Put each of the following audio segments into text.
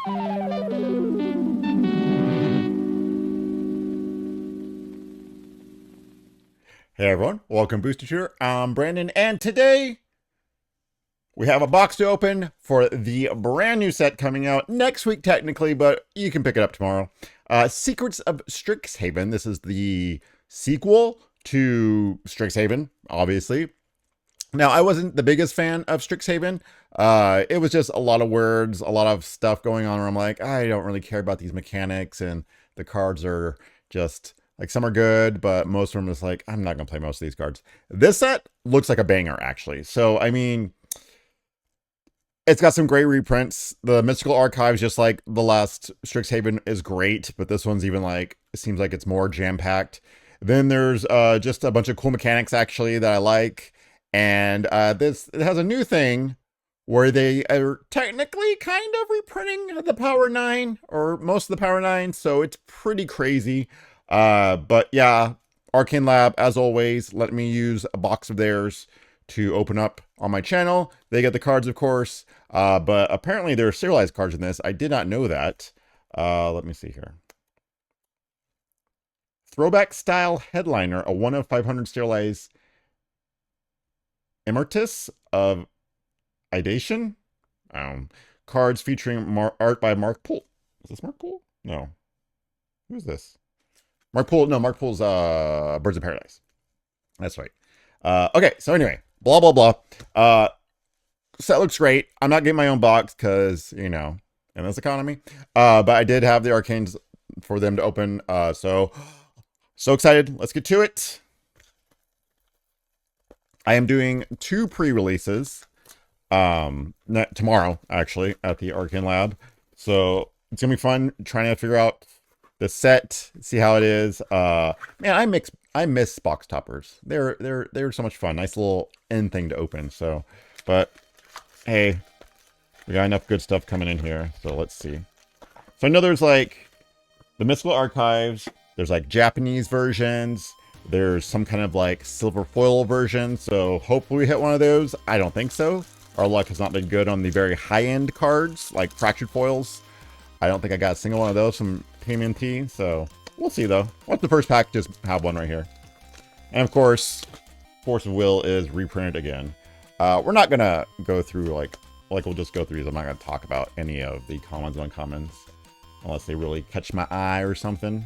Hey everyone, welcome to Booster Tutor. I'm Brandon, and today we have a box to open for the brand new set coming out next week, technically, but you can pick it up tomorrow. Secrets of Strixhaven. This is the sequel to Strixhaven, obviously. Now, I wasn't the biggest fan of Strixhaven. It was just a lot of words, a lot of stuff going on where I'm like, I don't really care about these mechanics, and the cards are just like, some are good, but most of them is like, I'm not gonna play most of these cards. This set looks like a banger, actually. So, I mean, it's got some great reprints. The Mystical Archives, just like the last Strixhaven, is great, but this one's even like, it seems like it's more jam-packed. Then there's just a bunch of cool mechanics, actually, that I like. And this, it has a new thing where they are technically kind of reprinting the Power 9, or most of the Power 9, so it's pretty crazy. But yeah, Arcane Lab, as always, let me use a box of theirs to open up on my channel. They get the cards, of course, but apparently there are serialized cards in this. I did not know that. Let me see here. Throwback Style Headliner, a 1 of 500 serialized Emeritus of Idation. Cards featuring art by Mark Poole. Is this Mark Poole? No. Who's this? Mark Poole. No, Mark Poole's Birds of Paradise. That's right. Okay, so anyway, blah, blah, blah. Set looks great. I'm not getting my own box because, you know, in this economy. But I did have the Arcanes for them to open. So excited. Let's get to it. I am doing 2 pre-releases tomorrow, actually, at the Arcane Lab. So it's gonna be fun trying to figure out the set, see how it is. Man, I miss box toppers. They're so much fun. Nice little end thing to open. So, but hey, we got enough good stuff coming in here. So let's see. So I know there's like the Mystical Archives. There's like Japanese versions. There's some kind of like silver foil version, so hopefully we hit one of those. I don't think so. Our luck has not been good on the very high-end cards, like fractured foils. I don't think I got a single one of those from TMNT, so we'll see though. What's the first pack? Just have one right here. And of course, Force of Will is reprinted again. We're not gonna go through like we'll just go through these. I'm not gonna talk about any of the commons and uncommons unless they really catch my eye or something.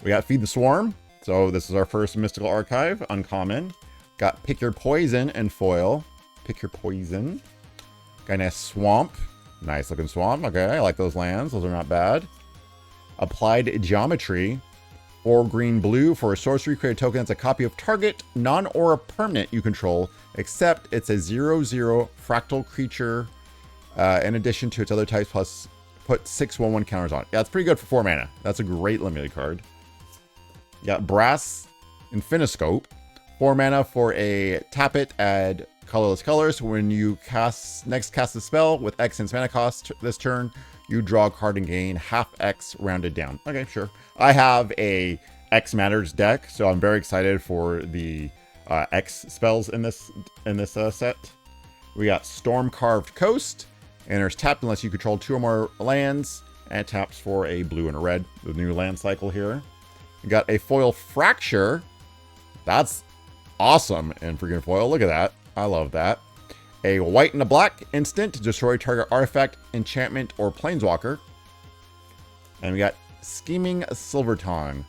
We got Feed the Swarm. So this is our first Mystical Archive, uncommon. Got Pick Your Poison and foil. Pick Your Poison. Got a nice Swamp. Nice looking Swamp. Okay, I like those lands. Those are not bad. Applied Geometry. 4 green blue for a sorcery. Create a token that's a copy of target non-aura permanent you control, except it's a 0/0 fractal creature in addition to its other types, plus put 6/1/1 counters on it. Yeah, it's pretty good for 4 mana. That's a great limited card. You got Brass Infiniscope. 4 mana for a tap it, add colorless colors. When you cast the spell with X in mana cost this turn, you draw a card and gain half X rounded down. Okay, sure. I have a X Matters deck, so I'm very excited for the X spells in this set. We got Storm Carved Coast. Enters tapped unless you control 2 or more lands, and it taps for a blue and a red. The new land cycle here. We got a foil Fracture. That's awesome in freaking foil. Look at that. I love that. A white and a black instant to destroy target artifact, enchantment, or planeswalker. And we got Scheming Silvertongue.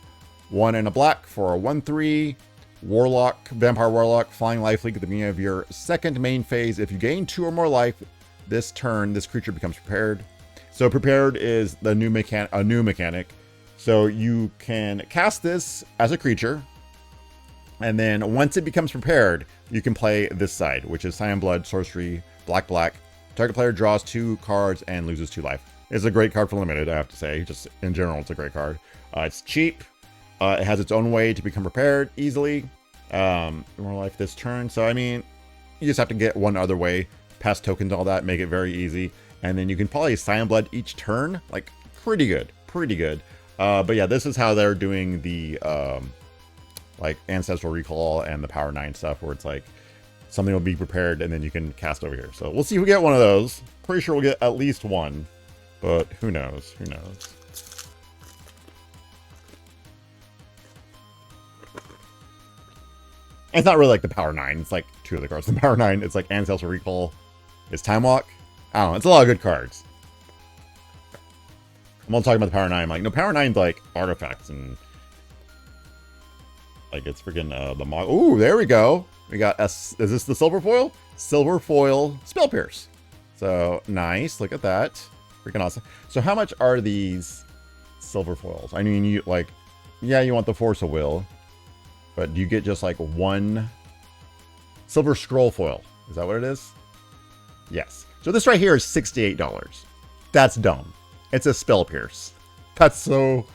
1 and a black for a 1/3 Warlock, Vampire Warlock, Flying Lifelink at the beginning of your second main phase. If you gain 2 or more life this turn, this creature becomes prepared. So prepared is the new mechanic. So you can cast this as a creature, and then once it becomes prepared, you can play this side, which is Cyan Blood, Sorcery, Black. Target player draws 2 cards and loses 2 life. It's a great card for limited, I have to say. Just in general, it's a great card. It's cheap. It has its own way to become prepared easily. More life this turn. So, I mean, you just have to get one other way, pass tokens, all that, make it very easy. And then you can probably Cyan Blood each turn. Like, pretty good. But yeah, this is how they're doing the like Ancestral Recall and the Power 9 stuff, where it's like something will be prepared and then you can cast over here. So we'll see if we get one of those. Pretty sure we'll get at least one, But who knows? Who knows? And it's not really like the Power 9. It's like 2 of the cards. The Power 9, it's like Ancestral Recall. It's Time Walk. I don't know. It's a lot of good cards. I'm all talking about the Power 9. I'm like, no, Power 9's like artifacts and like it's freaking the mod. Ooh, there we go. We got is this the silver foil? Silver foil Spell Pierce. So nice. Look at that. Freaking awesome. So how much are these silver foils? I mean, you like, yeah, you want the Force of Will, but do you get just like one silver scroll foil? Is that what it is? Yes. So this right here is $68. That's dumb. It's a Spell Pierce. That's so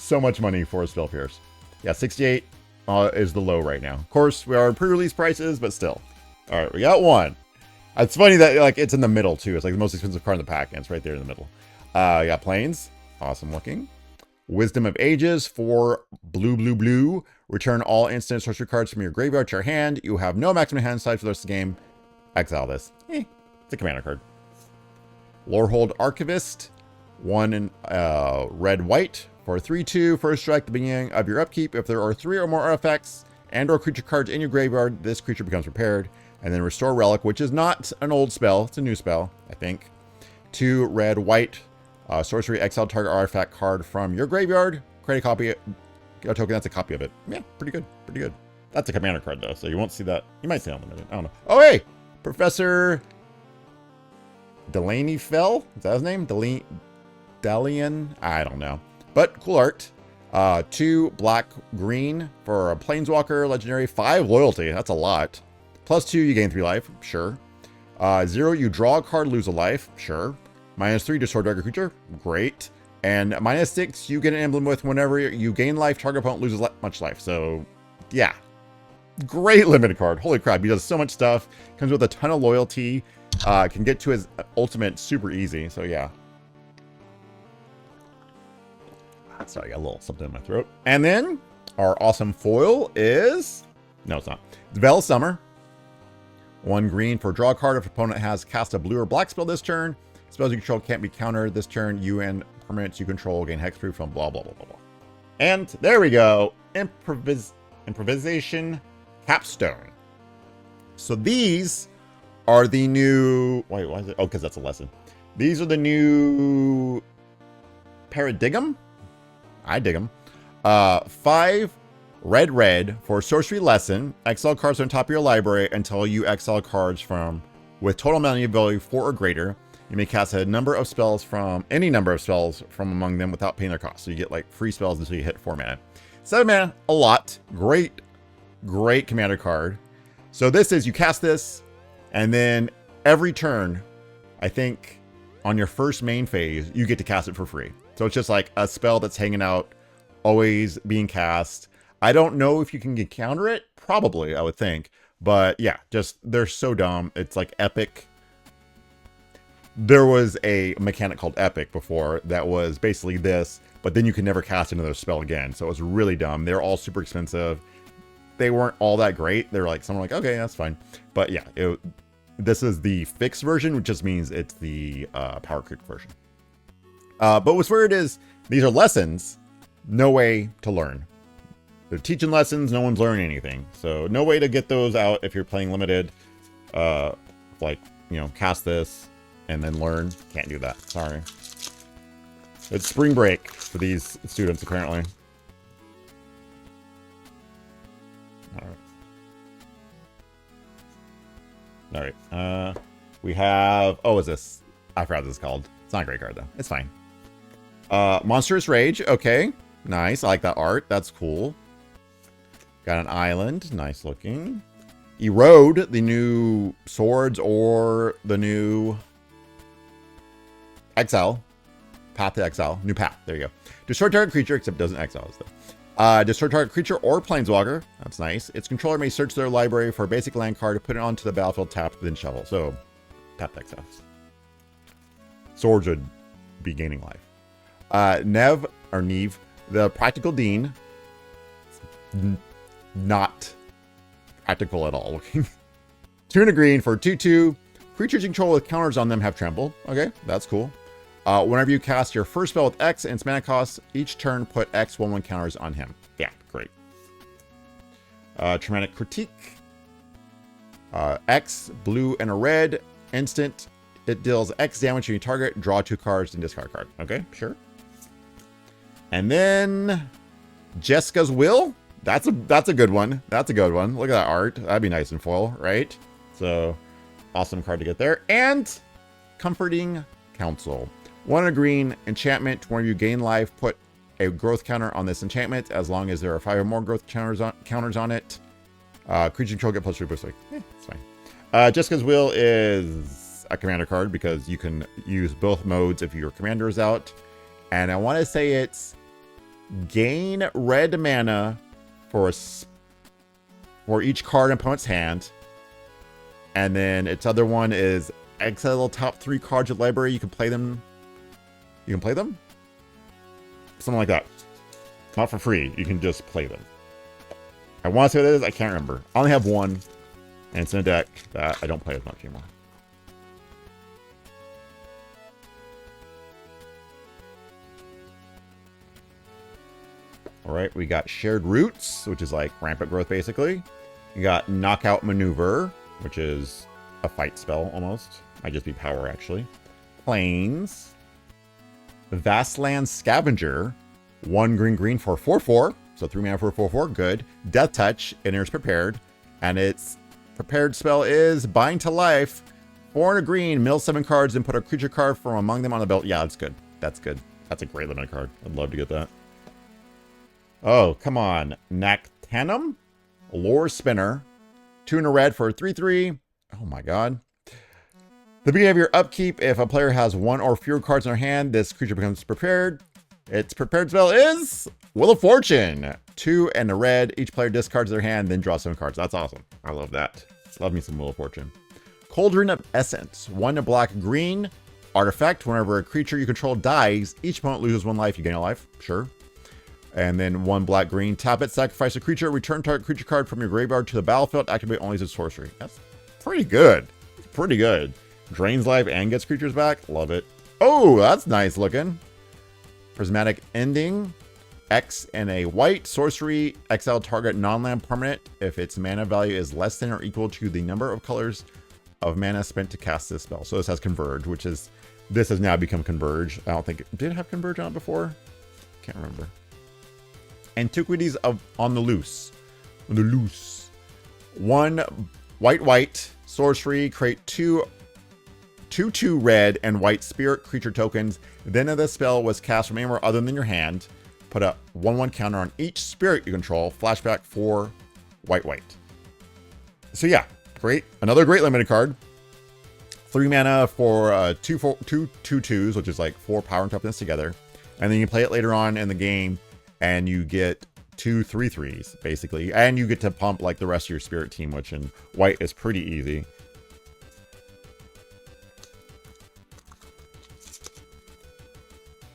much money for a Spell Pierce. Yeah, 68 is the low right now. Of course, we are pre-release prices, but still. All right, we got one. It's funny that like it's in the middle too. It's like the most expensive card in the pack, and it's right there in the middle. We got Plains. Awesome looking. Wisdom of Ages for blue. Return all instant sorcery cards from your graveyard to your hand. You have no maximum hand size for the rest of the game. Exile this. It's a commander card. Lorehold Archivist. 1 in red-white for 3/2. First strike at the beginning of your upkeep. If there are 3 or more artifacts and or creature cards in your graveyard, this creature becomes prepared. And then Restore Relic, which is not an old spell. It's a new spell, I think. 2 red-white. Sorcery, exile target artifact card from your graveyard. Create a copy, a token. That's a copy of it. Yeah, pretty good. Pretty good. That's a commander card, though, so you won't see that. You might see it on the minute. I don't know. Oh, hey! Professor Delaney Fell? Is that his name? Delian? I don't know. But cool art. 2 black-green for a Planeswalker Legendary. 5 loyalty. That's a lot. +2, you gain 3 life. Sure. 0, you draw a card, lose a life. Sure. -3, destroy target creature. Great. And -6, you get an emblem with whenever you gain life, target opponent loses much life. So, yeah. Great limited card. Holy crap, he does so much stuff. Comes with a ton of loyalty. Can get to his ultimate super easy. So, yeah. Sorry, I got a little something in my throat. And then, our awesome foil is... No, it's not. It's Veil Summer. 1 green for draw a card. If opponent has cast a blue or black spell this turn, spells you control can't be countered this turn. You and permanents you control gain hexproof from blah, blah, blah, blah, blah. And there we go. Improvisation Capstone. So these are the new... Wait, why is it? Oh, because that's a lesson. These are the new Paradigm. I dig them. 5 red for sorcery lesson. Exile cards on top of your library until you exile cards from with total mana value 4 or greater. You may cast a number of spells from any number of spells from among them without paying their cost. So you get like free spells until you hit 4 mana. 7 mana, a lot. Great commander card. So this is, you cast this, and then every turn, I think on your first main phase, you get to cast it for free. So it's just like a spell that's hanging out, always being cast. I don't know if you can counter it. Probably, I would think. But yeah, just, they're so dumb. It's like epic. There was a mechanic called Epic before that was basically this, but then you can never cast another spell again. So it was really dumb. They're all super expensive. They weren't all that great. They're like, someone like, okay, that's fine. But yeah, this is the fixed version, which just means it's the Power Creep version. But what's weird is these are lessons, no way to learn. They're teaching lessons, no one's learning anything. So no way to get those out if you're playing limited. Like, you know, cast this and then learn. Can't do that, sorry. It's spring break for these students, apparently. All right. We have, oh, is this? I forgot what this is called. It's not a great card, though. It's fine. Monstrous Rage. Okay. Nice. I like that art. That's cool. Got an island. Nice looking. Erode, the new swords or the new exile. Path to exile. New path. There you go. Destroy target creature, except it doesn't exile us, though. Destroy target creature or planeswalker. That's nice. Its controller may search their library for a basic land card, put it onto the battlefield tapped, then shuffle. So, tap to exile. Swords would be gaining life. Neve, the Practical Dean. Not practical at all looking. 2 and a green for 2/2. Creatures you control with counters on them have trample. Okay, that's cool. Whenever you cast your first spell with X and its mana cost, each turn put X 1/1 counters on him. Yeah, great. Traumatic Critique. X, blue, and a red. Instant. It deals X damage to your target. Draw 2 cards and discard a card. Okay, sure. And then Jessica's Will. That's a good one. That's a good one. Look at that art. That'd be nice in foil, right? So, awesome card to get there. And Comforting Counsel. 1 green enchantment. Whenever you gain life, put a growth counter on this enchantment. As long as there are 5 or more growth counters on it. Creature control get +3/+3. It's fine. Jessica's Will is a commander card because you can use both modes if your commander is out. And I want to say it's gain red mana for each card in opponent's hand. And then its other one is exile the top 3 cards of the library. You can play them. You can play them? Something like that. Not for free. You can just play them. I want to say what it is. I can't remember. I only have one. And it's in a deck that I don't play as much anymore. Alright, we got Shared Roots, which is like rampant growth basically. You got Knockout Maneuver, which is a fight spell almost. Might just be power actually. Plains. Vastland Scavenger. 1 green for 4/4. So 3 mana for 4/4. Good. Death Touch. Enters prepared. And its prepared spell is Bind to Life. 4 and a green. Mill 7 cards and put a creature card from among them on the belt. Yeah, that's good. That's good. That's a great limited card. I'd love to get that. Oh, come on. Nactanum? Lore Spinner. 2 and a red for 3/3. Oh my god. The beginning of your upkeep, if a player has 1 or fewer cards in their hand, this creature becomes prepared. Its prepared spell is Wheel of Fortune. 2 and a red. Each player discards their hand, then draws 7 cards. That's awesome. I love that. Love me some Wheel of Fortune. Cauldron of Essence. 1 black green. Artifact. Whenever a creature you control dies, each opponent loses 1 life. You gain a life. Sure. And then 1 black green. Tap it. Sacrifice a creature. Return target creature card from your graveyard to the battlefield. Activate only as a sorcery. That's pretty good. Pretty good. Drains life and gets creatures back. Love it. Oh, that's nice looking. Prismatic Ending. X and a white. Sorcery. Exile target non-land permanent if its mana value is less than or equal to the number of colors of mana spent to cast this spell. So this has Converge, which is... This has now become Converge. I don't think it did have Converge on it before. Can't remember. Antiquities on the Loose. On the Loose. 1 white. Sorcery. Create 2 red and white spirit creature tokens. Then if the spell was cast from anywhere other than your hand, put a 1/1 counter on each spirit you control. Flashback 4 white. So yeah, great. Another great limited card. 3 mana for 2 2/2s, which is like 4 power and toughness together. And then you play it later on in the game, and you get 2 3/3s basically, and you get to pump like the rest of your spirit team, which in white is pretty easy.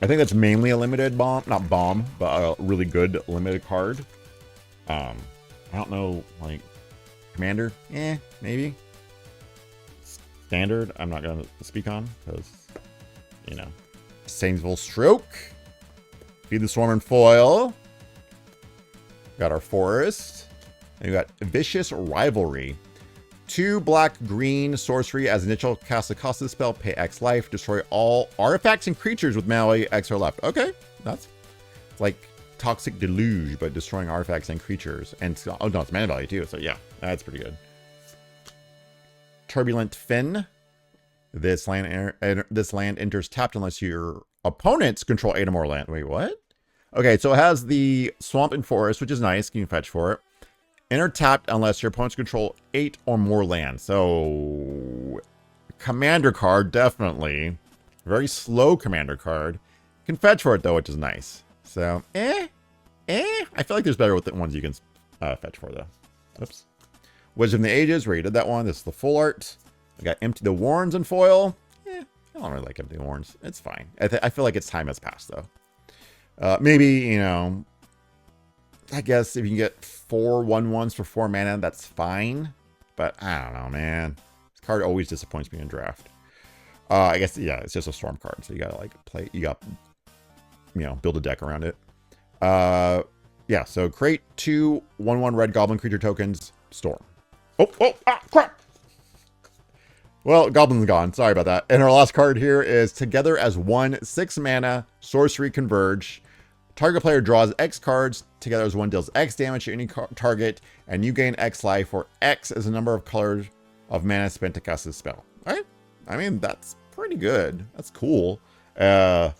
I think that's mainly a limited bomb, not bomb, but a really good limited card. I don't know, like commander, maybe. Standard, I'm not gonna speak on because, you know, Sainsville Stroke. Feed the Swarm and foil. Got our Forest. And we got Vicious Rivalry. 2 black green sorcery. As initial cast the cost of the spell, pay X life. Destroy all artifacts and creatures with mana value X or left. Okay, that's like Toxic Deluge, but destroying artifacts and creatures. And oh no, it's mana value too. So yeah, that's pretty good. Turbulent Fin. This land enters tapped unless your opponents control 8 or more land. Wait, what? Okay, so it has the Swamp and Forest, which is nice. You can fetch for it. Enter tapped unless your opponents control 8 or more land. So, commander card, definitely. Very slow commander card. You can fetch for it, though, which is nice. So, I feel like there's better with the ones you can fetch for, though. Oops. Wisdom of the Ages, where you did that one. This is the full art. I got Empty the Warrens in foil. I don't really like Empty the Warrens. It's fine. I feel like its time has passed, though. Maybe, you know... I guess if you can get 4 1/1s for 4 mana, that's fine. But I don't know, man. This card always disappoints me in draft. I guess, yeah, it's just a storm card. So you gotta like play, you got, you know, build a deck around it. Yeah, so create 2 1/1 red goblin creature tokens, storm. Crap. Well, Goblin's gone. Sorry about that. And our last card here is together as 1 6 mana, sorcery converge. Target player draws X cards. Together as 1 deals X damage to any target, and you gain X life, where X is the number of colors of mana spent to cast this spell. All right? I mean, that's pretty good. That's cool. I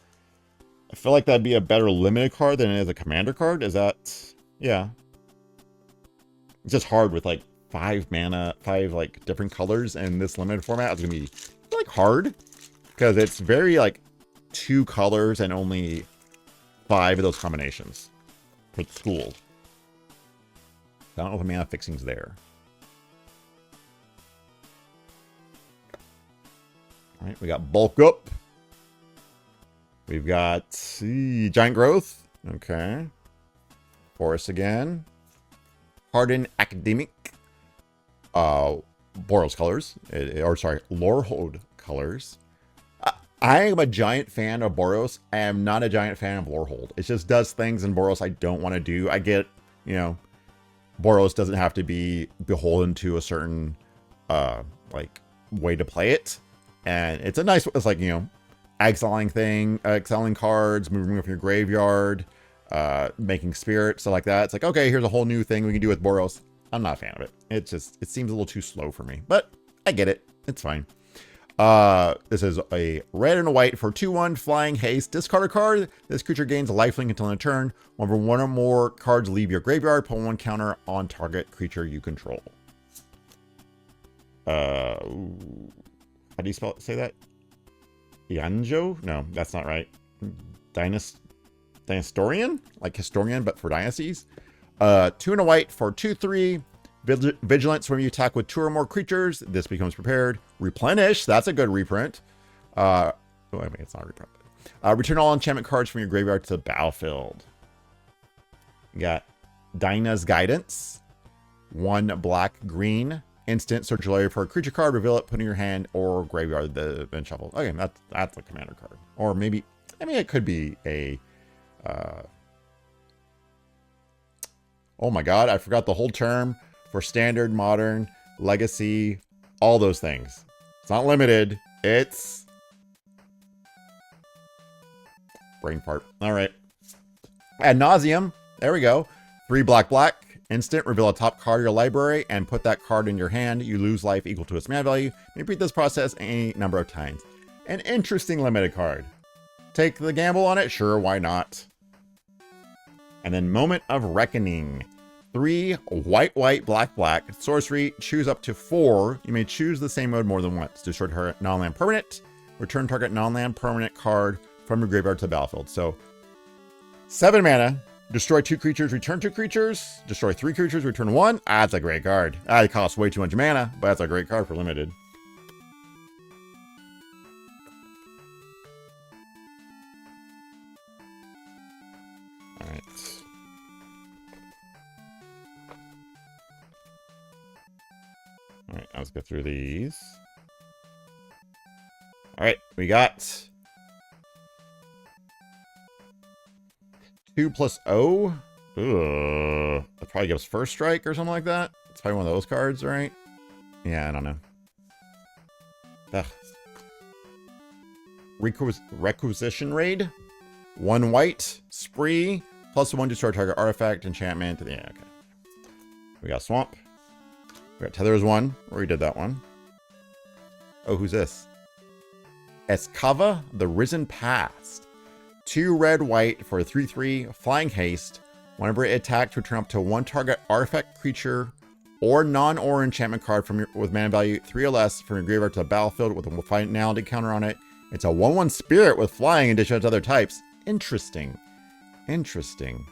feel like that'd be a better limited card than it is a commander card. Is that? Yeah. It's just hard with like 5 mana, 5 like different colors in this limited format. It's gonna be like hard because it's very like 2 colors and only 5 of those combinations for school. I don't know if the mana fixing's there. All right, we got bulk up. We've got giant growth. Okay. Forest again. Hardened academic. Boros colors, or sorry, Lorehold colors. I am a giant fan of Boros. I am not a giant fan of Lorehold. It just does things in Boros I don't want to do. I get, you know, Boros doesn't have to be beholden to a certain, like, way to play it. And it's a nice, it's like, you know, exiling cards, moving them from your graveyard, making spirits, stuff like that. It's like, okay, here's a whole new thing we can do with Boros. I'm not a fan of it. It seems a little too slow for me, but I get it. It's fine. This is a red and a white for 2/1 flying haste. Discard a card. This creature gains a lifelink until end of turn. Whenever 1 or more cards leave your graveyard, put 1 counter on target creature you control. How do you say that? Yanjo? No, that's not right. Dynastorian? Like historian, but for dynasties. 2 and a white for 2/3. Vigilance when you attack with 2 or more creatures. This becomes prepared. Replenish. That's a good reprint. I mean, it's not a reprint. Return all enchantment cards from your graveyard to the battlefield. You got Dinah's Guidance. 1 black green. Instant. Search your library for a creature card. Reveal it. Put it in your hand or graveyard. Then shuffle. Okay, that's a commander card. Or maybe, I mean, it could be a... oh my god, I forgot the whole term for standard, modern, legacy, all those things. It's not limited. It's... brain fart. All right. Ad nauseum. There we go. 3 black. Instant. Reveal a top card of your library and put that card in your hand. You lose life equal to its mana value. Repeat this process any number of times. An interesting limited card. Take the gamble on it? Sure, why not? And then Moment of Reckoning. 3 white, black. Sorcery. Choose up to 4. You may choose the same mode more than once. Destroy target non-land permanent. Return target non-land permanent card from your graveyard to the battlefield. So 7 mana. Destroy 2 creatures. Return 2 creatures. Destroy 3 creatures. Return 1. That's a great card. It costs way too much mana, but that's a great card for limited. All right. All right, let's go through these. All right, we got 2 + 0. That probably gives first strike or something like that. It's probably one of those cards, right? Yeah, I don't know. Ugh. Requisition Raid. 1 white. Spree. +1 destroy target artifact, enchantment. Yeah, okay. We got Swamp. We got Tether's 1. We already did that one. Oh, who's this? Escava, the Risen Past. 2 red, white for 3/3 flying haste. Whenever it attacks, return up to 1 target artifact, creature, or non-or enchantment card from with mana value 3 or less from your graveyard to the battlefield with a finality counter on it. It's a 1/1 spirit with flying in addition to other types. Interesting. Interesting.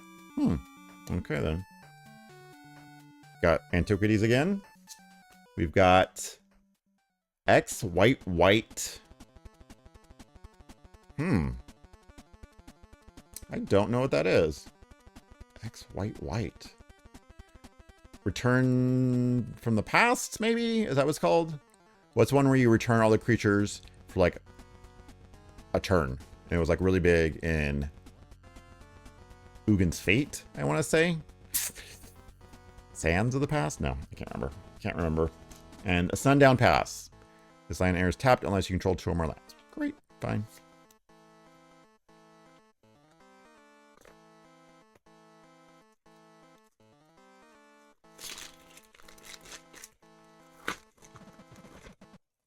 Okay then. Got Antiquities again. We've got X white. I don't know what that is. X white. Return from the past, maybe? Is that what it's called? What's one where you return all the creatures for like a turn. And it was like really big in Ugin's Fate, I want to say. Sands of the Past? No, I can't remember. Can't remember. And a Sundown Pass. This land area is tapped unless you control 2 or more lands. Great, fine.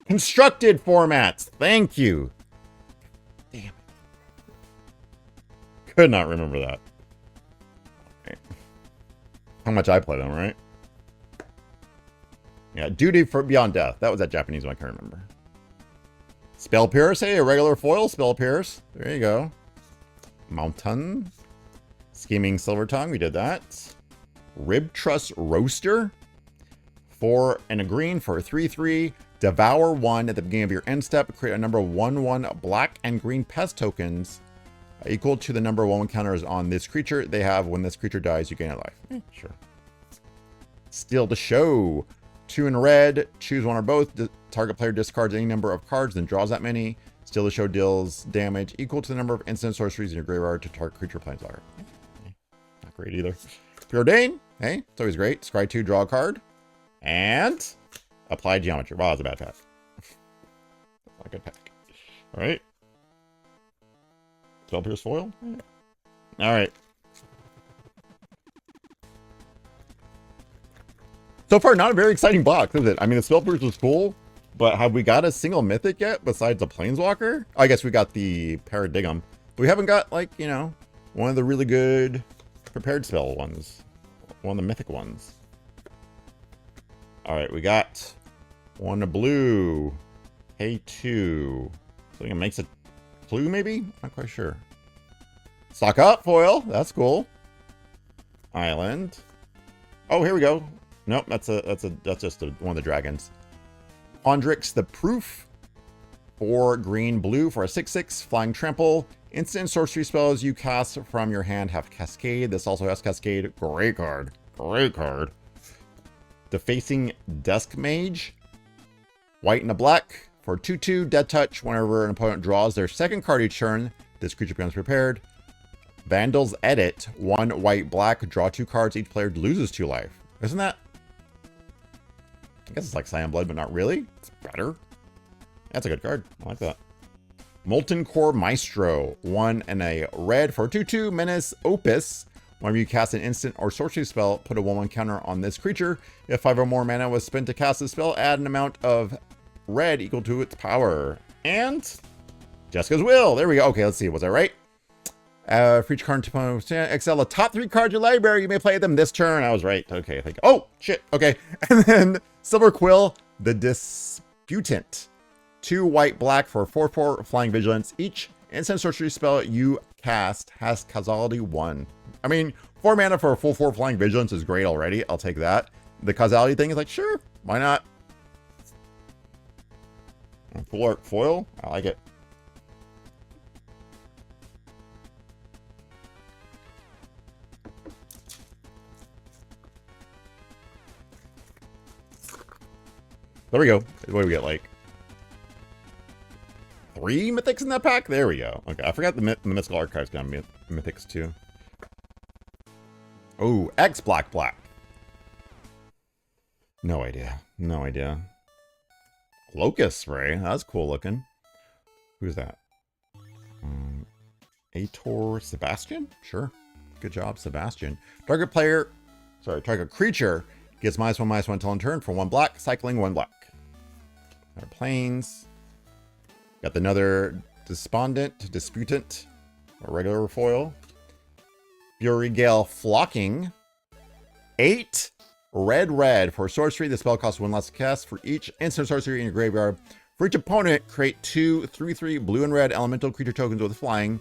Constructed formats. Thank you. Damn it. Could not remember that. Okay. How much I play them, right? Yeah, Duty for Beyond Death. That was that Japanese one I can't remember. Spell Pierce. Hey, a regular foil Spell Pierce. There you go. Mountain. Scheming Silver Tongue. We did that. Rib Truss Roaster. 4 and a green for a 3/3. Devour 1 at the beginning of your end step. Create a number 1/1 black and green pest tokens equal to the number 1/1 counters on this creature they have. When this creature dies, you gain a life. Sure. Steal the Show. 2 in red. Choose one or both. Target player discards any number of cards, then draws that many. Steal the Show deals damage equal to the number of instant sorceries in your graveyard to target creature planeswalker. Not great either. Preordain. Hey, it's always great. Scry 2, draw a card. And Applied Geometry. Wow, that's a bad pack. Not a good pack. All right. Spell Pierce foil. All right. So far, not a very exciting box, is it? I mean, the Spell Pierce was cool, but have we got a single mythic yet besides the Planeswalker? I guess we got the Paradigm. But we haven't got, like, you know, one of the really good prepared spell ones. One of the mythic ones. All right, we got one of blue. Hey, 2. So it makes a clue, maybe? Not quite sure. Stock up foil. That's cool. Island. Oh, here we go. Nope, that's just one of the dragons. Pondrix the Proof. 4 green blue for a 6/6 flying trample. Instant sorcery spells you cast from your hand have Cascade. This also has Cascade. Great card. Great card. Defacing Dusk Mage. White and a black for 2/2 Dead Touch. Whenever an opponent draws their second card each turn, this creature becomes prepared. Vandal's Edit. 1 white black. Draw 2 cards. Each player loses 2 life. Isn't that? I guess it's like Cyan Blood, but not really. It's better. That's a good card. I like that. Molten Core Maestro. 1 and a red for 2/2 Menace Opus. Whenever you cast an instant or sorcery spell, put a 1/1 counter on this creature. If 5 or more mana was spent to cast the spell, add an amount of red equal to its power. And Jessica's Will. There we go. Okay, let's see. Was I right? For each card to excel the top 3 cards of your library, you may play them this turn. I was right. Okay, thank you. Oh, shit. Okay. And then Silver Quill, the Disputant. 2 white black for 4/4 flying vigilance. Each instant sorcery spell you cast has causality 1. I mean, 4 mana for a full 4 flying vigilance is great already. I'll take that. The causality thing is like, sure, why not? Full art foil. I like it. There we go. What do we get, like 3 mythics in that pack? There we go. Okay, I forgot the mythical archives got mythics too. Oh, X black. No idea. No idea. Locust Spray. That's cool looking. Who's that? Ator Sebastian? Sure. Good job, Sebastian. Target creature gets -1/-1 until in turn for 1 black, cycling 1 black. Our planes. Got another Disputant, a regular foil. Fury Gale Flocking. 8 red for sorcery. The spell costs 1 less to cast. For each instant sorcery in your graveyard. For each opponent, create 2 3/3 blue and red elemental creature tokens with flying.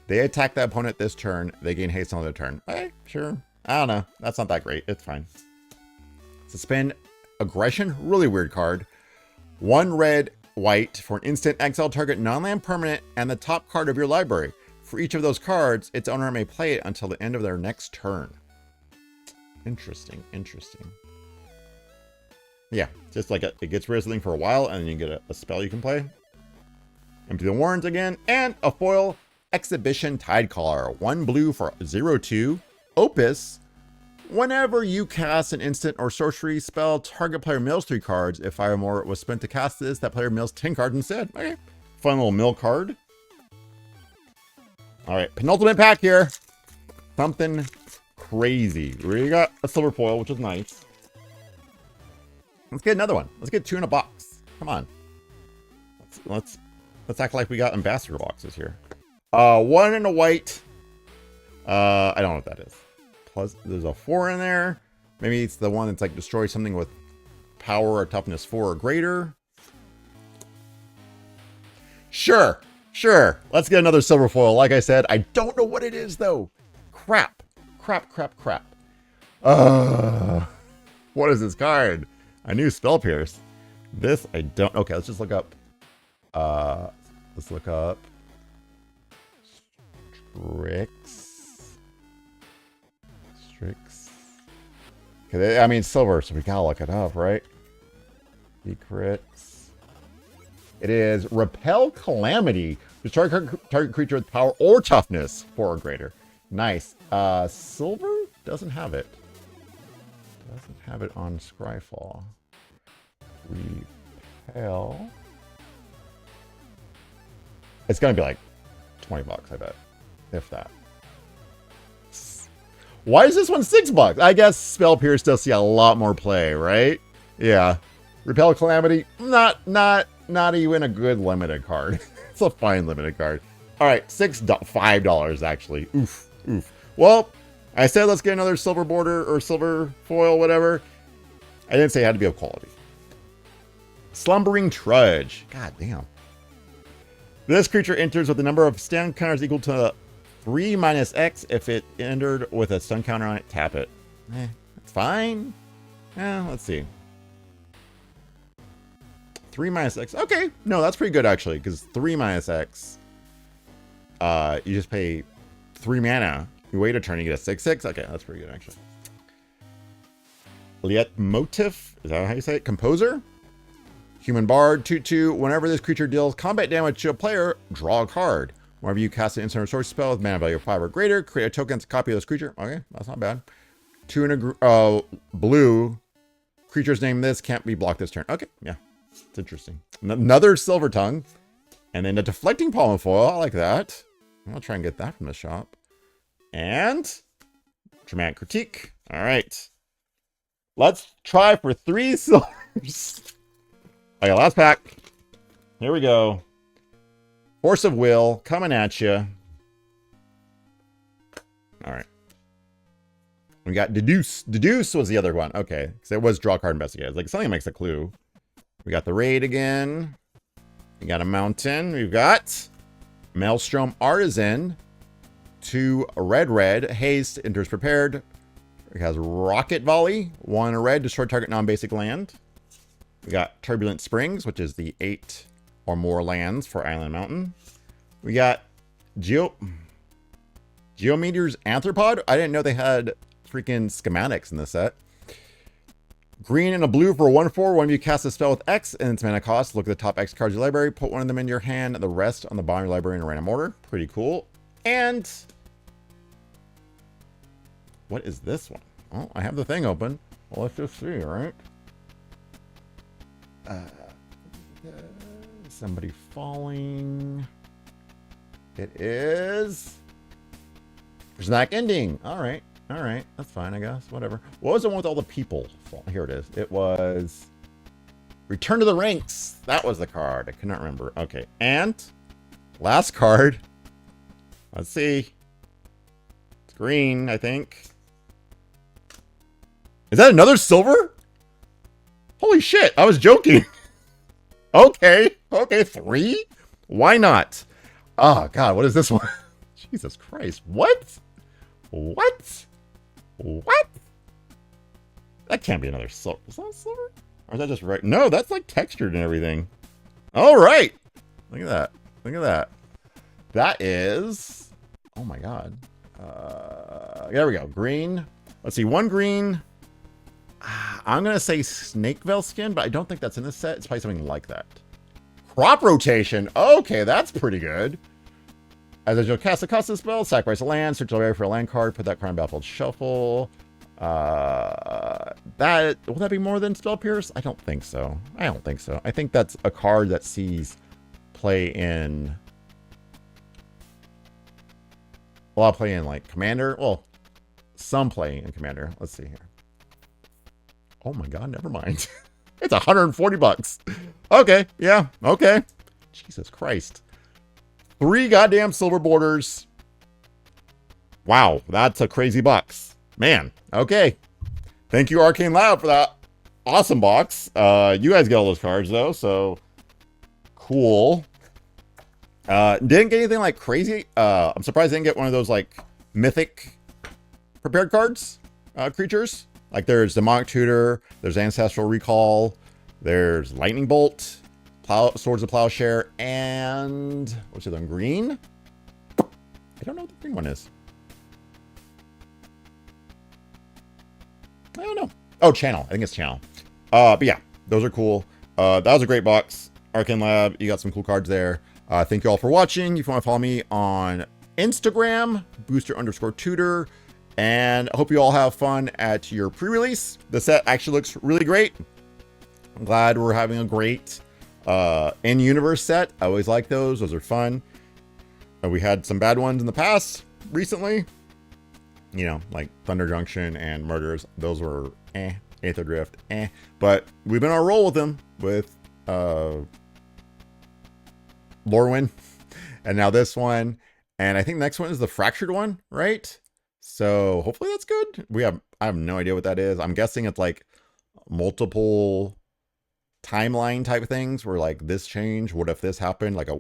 They attack that opponent this turn. They gain haste on their turn. Hey, sure. I don't know. That's not that great. It's fine. Suspend Aggression. Really weird card. 1 red, white for an instant exile target non-land permanent and the top card of your library. For each of those cards, its owner may play it until the end of their next turn. Interesting. Yeah, just like it gets rid of something for a while and then you get a spell you can play. Empty the warrants again. And a foil Exhibition Tidecaller. 1 blue for 0/2. Opus. Whenever you cast an instant or sorcery spell, target player mills 3 cards. If 5 or more was spent to cast this, that player mills 10 cards instead. Okay. Fun little mill card. All right, penultimate pack here. Something crazy. We got a silver foil, which is nice. Let's get another one. Let's get 2 in a box. Come on. Let's act like we got ambassador boxes here. 1 in a white. I don't know what that is. Plus, there's a 4 in there. Maybe it's the one that's like destroy something with power or toughness 4 or greater. Sure. Let's get another silver foil. Like I said, I don't know what it is though. Crap. What is this card? I knew Spell Pierce. This I don't. Okay, let's just look up. Let's look up. Strix. Okay, I mean silver, so we gotta look it up, right? Secrets. It is Repel Calamity. Destroy target creature with power or toughness 4 or greater. Nice. Silver doesn't have it. Doesn't have it on Scryfall. Repel. It's gonna be like $20, I bet, if that. Why is this one $6? I guess Spell Pierce does see a lot more play, right? Yeah. Repel Calamity, not even a good limited card. It's a fine limited card. All right, $5 actually. Oof. Well, I said let's get another silver border or silver foil, whatever. I didn't say it had to be of quality. Slumbering Trudge. God damn. This creature enters with a number of stun counters equal to 3-X. If it entered with a stun counter on it, tap it. It's fine. Let's see. 3-X. Okay, no, that's pretty good actually, because 3-X. You just pay 3 mana. You wait a turn, you get a 6/6. Okay, that's pretty good actually. Leitmotif, is that how you say it? Composer. Human Bard, 2/2. Whenever this creature deals combat damage to a player, draw a card. Whenever you cast an instant or sorcery spell with mana value of 5 or greater, create a token to copy of this creature. Okay, that's not bad. 2 in a blue. Creatures named this can't be blocked this turn. Okay, yeah, it's interesting. Another Silver Tongue, and then a Deflecting Palm foil. I like that. I'll try and get that from the shop. And Dramatic Critique. All right, let's try for 3 silvers. Okay, last pack. Here we go. Force of Will coming at you. All right. We got Deduce. Deduce was the other one. Okay, because it was Draw Card Investigate. Like something makes a clue. We got the Raid again. We got a Mountain. We've got Maelstrom Artisan. 2 red. Haste enters prepared. It has Rocket Volley. 1 red. Destroy target non-basic land. We got Turbulent Springs, which is the 8 or more lands for Island Mountain. We got Geometeor's Anthropod. I didn't know they had freaking schematics in this set. Green and a blue for 1/4. When you cast a spell with X and its mana cost, look at the top X cards of your library, put one of them in your hand, the rest on the bottom of your library in a random order. Pretty cool. And what is this one? Oh, I have the thing open. Well, let's just see, all right? Somebody falling. It is Snack Ending. All right, that's fine, I guess. Whatever. What was the one with all the people? Here it is. It was Return to the Ranks. That was the card. I cannot remember. Okay, and last card. Let's see. It's green, I think. Is that another silver? Holy shit, I was joking. Okay, 3? Why not? Oh, God, what is this one? Jesus Christ, what? That can't be another silver. Is that silver? Or is that just right? No, that's like textured and everything. All right. Look at that. That is... Oh, my God. There we go. Green. Let's see, 1 green... I'm going to say Snake Veil Skin, but I don't think that's in this set. It's probably something like that. crop rotation. Okay, that's pretty good. As you'll cast a custom spell, sacrifice a land, search the area for a land card, put that card in battlefield shuffle. That will that be more than Spell Pierce? I don't think so. I don't think so. I think that's a card that sees play in a lot of play in like Commander. Well, some play in Commander. Let's see here. Oh my god, never mind. It's 140 bucks. Okay, yeah, okay. Jesus Christ. 3 goddamn silver borders. Wow, that's a crazy box. Man, okay. Thank you, Arcane Lab, for that awesome box. You guys get all those cards, though, so cool. Didn't get anything like crazy. I'm surprised I didn't get one of those, like, mythic prepared cards, creatures. Like, there's Demonic Tutor, there's Ancestral Recall, there's Lightning Bolt, Swords of Plowshare, and what's the other one? Green? I don't know what the green one is. I don't know. Oh, Channel. I think it's Channel. But yeah, those are cool. That was a great box. Arcane Lab, you got some cool cards there. Thank you all for watching. If you want to follow me on Instagram, booster_tutor. And I hope you all have fun at your pre-release. The set actually looks really great. I'm glad we're having a great in-universe set. I always like those. Those are fun. We had some bad ones in the past recently. You know, like Thunder Junction and Murders. Those were Aether Drift, But we've been on a roll with them with Lorwyn. And now this one. And I think the next one is the Fractured one, right? So hopefully that's good. I have no idea what that is. I'm guessing it's like multiple timeline type of things where like this change, what if this happened, like a,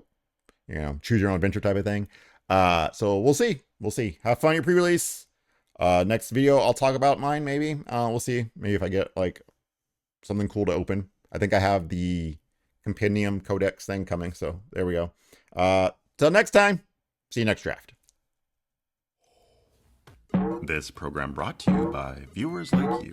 you know, choose your own adventure type of thing. So we'll see. We'll see. Have fun your pre-release. Next video I'll talk about mine maybe. We'll see. Maybe if I get like something cool to open. I think I have the Compendium Codex thing coming, so there we go. Till next time. See you next draft. This program brought to you by viewers like you.